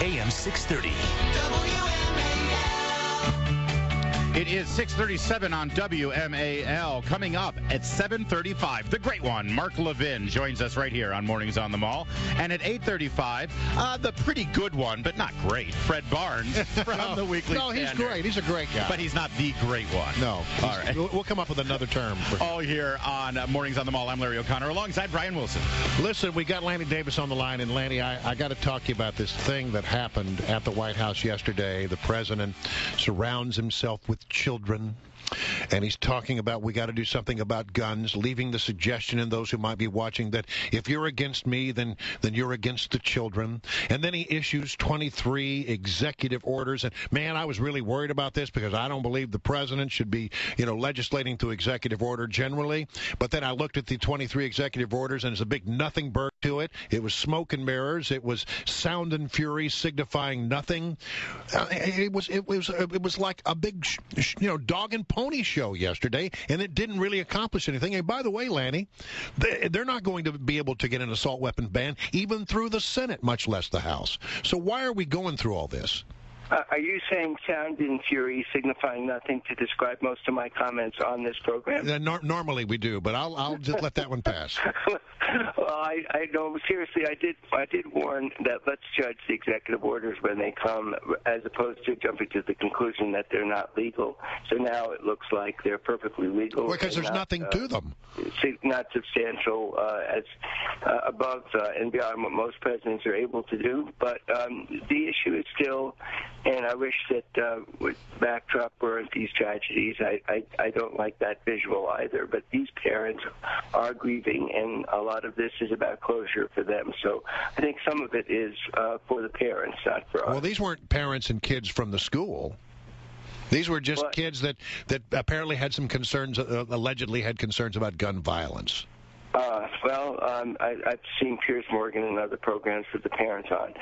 AM 630. It is 6:37 on WMAL. Coming up at 7:35, the great one, Mark Levin, joins us right here on Mornings on the Mall. And at 8:35, the pretty good one, but not great, Fred Barnes from the Weekly No, he's Standard. great. He's a great guy. But he's not the great one. No. All right. We'll come up with another term. All here on Mornings on the Mall. I'm Larry O'Connor alongside Brian Wilson. Listen, we got Lanny Davis on the line. And, Lanny, I got to talk to you about this thing that happened at the White House yesterday. The president surrounds himself with children, and he's talking about we got to do something about guns, leaving the suggestion in those who might be watching that if you're against me, then you're against the children. And then he issues 23 executive orders. And, man, I was really worried about this because I don't believe the president should be, legislating through executive order generally. But then I looked at the 23 executive orders, and there's a big nothing burn to it. It was smoke and mirrors. It was sound and fury signifying nothing. It was like a big, dog and pony show yesterday, and it didn't really accomplish anything. And by the way, Lanny, they're not going to be able to get an assault weapon ban even through the Senate, much less the House. So why are we going through all this? Are you saying sound and fury signifying nothing to describe most of my comments on this program? Normally we do, but I'll just let that one pass. Well, I know. Seriously, I did warn that let's judge the executive orders when they come, as opposed to jumping to the conclusion that they're not legal. So now it looks like they're perfectly legal. Because there's nothing to them. Not substantial, as above and beyond what most presidents are able to do. But the issue is still. And I wish that with backdrop weren't these tragedies. I don't like that visual either. But these parents are grieving, and a lot of this is about closure for them. So I think some of it is for the parents, not for us. Well, these weren't parents and kids from the school. These were just kids that apparently had some concerns, allegedly had concerns about gun violence. I've seen Piers Morgan and other programs with the parents on.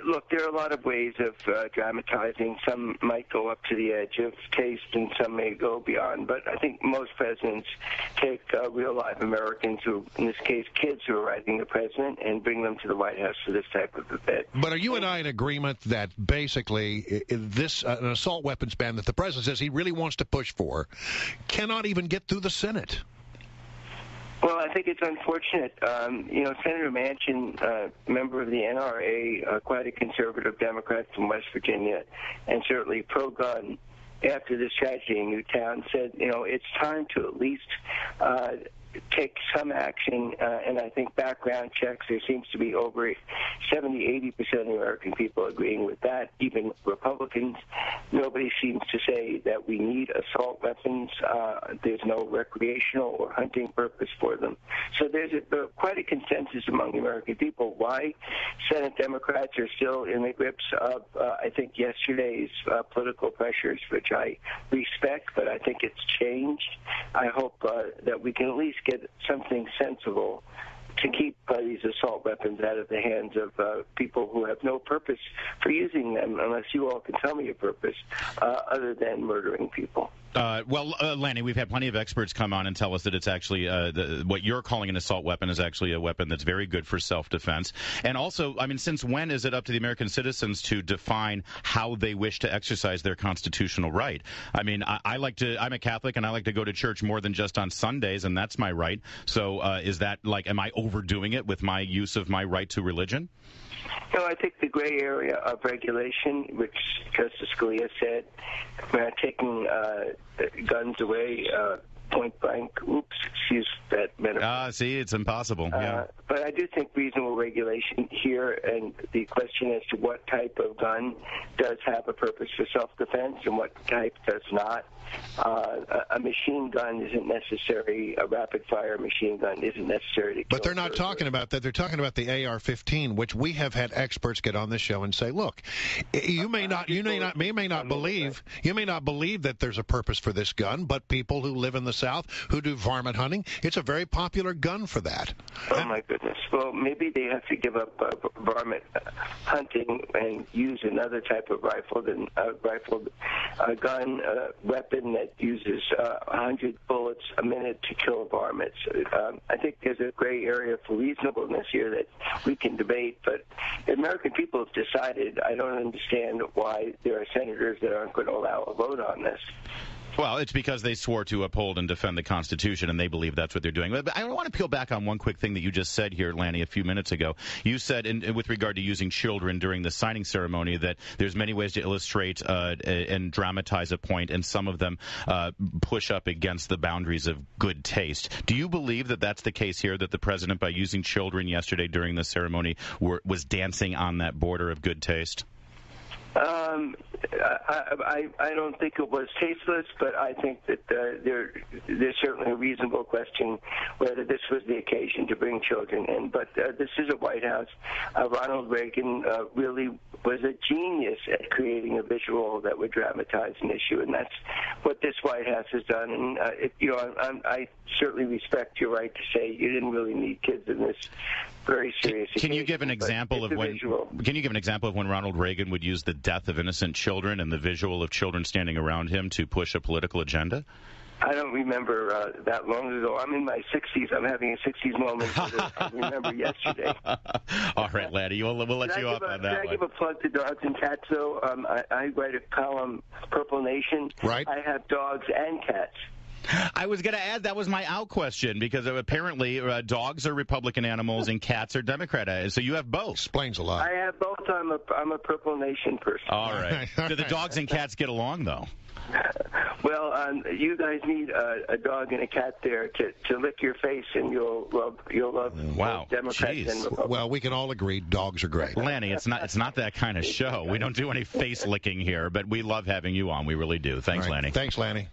Look, there are a lot of ways of dramatizing. Some might go up to the edge of taste, and some may go beyond. But I think most presidents take real live Americans, who, in this case, kids who are writing the president, and bring them to the White House for this type of event. But are you and I in agreement that basically this an assault weapons ban that the president says he really wants to push for cannot even get through the Senate? Well, I think it's unfortunate. Senator Manchin, member of the NRA, quite a conservative Democrat from West Virginia, and certainly pro-gun, after this tragedy in Newtown, said, it's time to at least take some action, and I think background checks, there seems to be over 70-80% of the American people agreeing with that, even Republicans. Nobody seems to say that we need assault weapons. There's no recreational or hunting purpose for them. So there's quite a consensus among the American people why Senate Democrats are still in the grips of, I think, yesterday's political pressures, which I respect, but I think it's changed. I hope that we can at least get something sensible to keep these assault weapons out of the hands of people who have no purpose for using them, unless you all can tell me a purpose, other than murdering people. Lanny, we've had plenty of experts come on and tell us that it's actually what you're calling an assault weapon is actually a weapon that's very good for self-defense. And also, since when is it up to the American citizens to define how they wish to exercise their constitutional right? I'm a Catholic, and I like to go to church more than just on Sundays, and that's my right. So is that am I overdoing it with my use of my right to religion? No, I think the gray area of regulation, which Justice Scalia said, taking guns away point blank. Oops, excuse that metaphor. See, it's impossible. Yeah. But I do think reasonable regulation here, and the question as to what type of gun does have a purpose for self-defense and what type does not. A machine gun isn't necessary. A rapid-fire machine gun isn't necessary to kill. But they're not talking about that. They're talking about the AR-15, which we have had experts get on this show and say, look, you may not believe that there's a purpose for this gun, but people who live in the South who do varmint hunting, it's a very popular gun for that. Oh, my goodness. Well, maybe they have to give up varmint hunting and use another type of rifle than a rifled gun, weapon weapon that uses 100 bullets a minute to kill varmints. I think there's a gray area for reasonableness here that we can debate, but the American people have decided. I don't understand why there are senators that aren't going to allow a vote on this. Well, it's because they swore to uphold and defend the Constitution, and they believe that's what they're doing. But I want to peel back on one quick thing that you just said here, Lanny, a few minutes ago. You said, with regard to using children during the signing ceremony, that there's many ways to illustrate and dramatize a point, and some of them push up against the boundaries of good taste. Do you believe that that's the case here, that the president, by using children yesterday during the ceremony, was dancing on that border of good taste? I don't think it was tasteless, but I think that there's certainly a reasonable question whether this was the occasion to bring children in. But this is a White House. Ronald Reagan really was a genius at creating a visual that would dramatize an issue, and that's what this White House has done. And I certainly respect your right to say you didn't really need kids in this very serious occasion. Can you give an example of when? Can you give an example of when Ronald Reagan would use the death of innocent children and the visual of children standing around him to push a political agenda? I don't remember that long ago. I'm in my 60s. I'm having a 60s moment that I remember yesterday. All right, Lanny, we'll let you off on that one. Can I give a plug to Dogs and Cats, though? I write a column, Purple Nation. Right. I have dogs and cats. I was going to add that was my out question, because apparently dogs are Republican animals and cats are Democrat. So you have both. Explains a lot. I have both. I'm a Purple Nation person. All right. Do the dogs and cats get along, though? Well, you guys need a dog and a cat there to lick your face, and you'll love wow. Democrats Jeez. and Republicans. Well, we can all agree dogs are great. Lanny, it's not that kind of show. We don't do any face licking here, but we love having you on. We really do. Thanks, right. Lanny. Thanks, Lanny.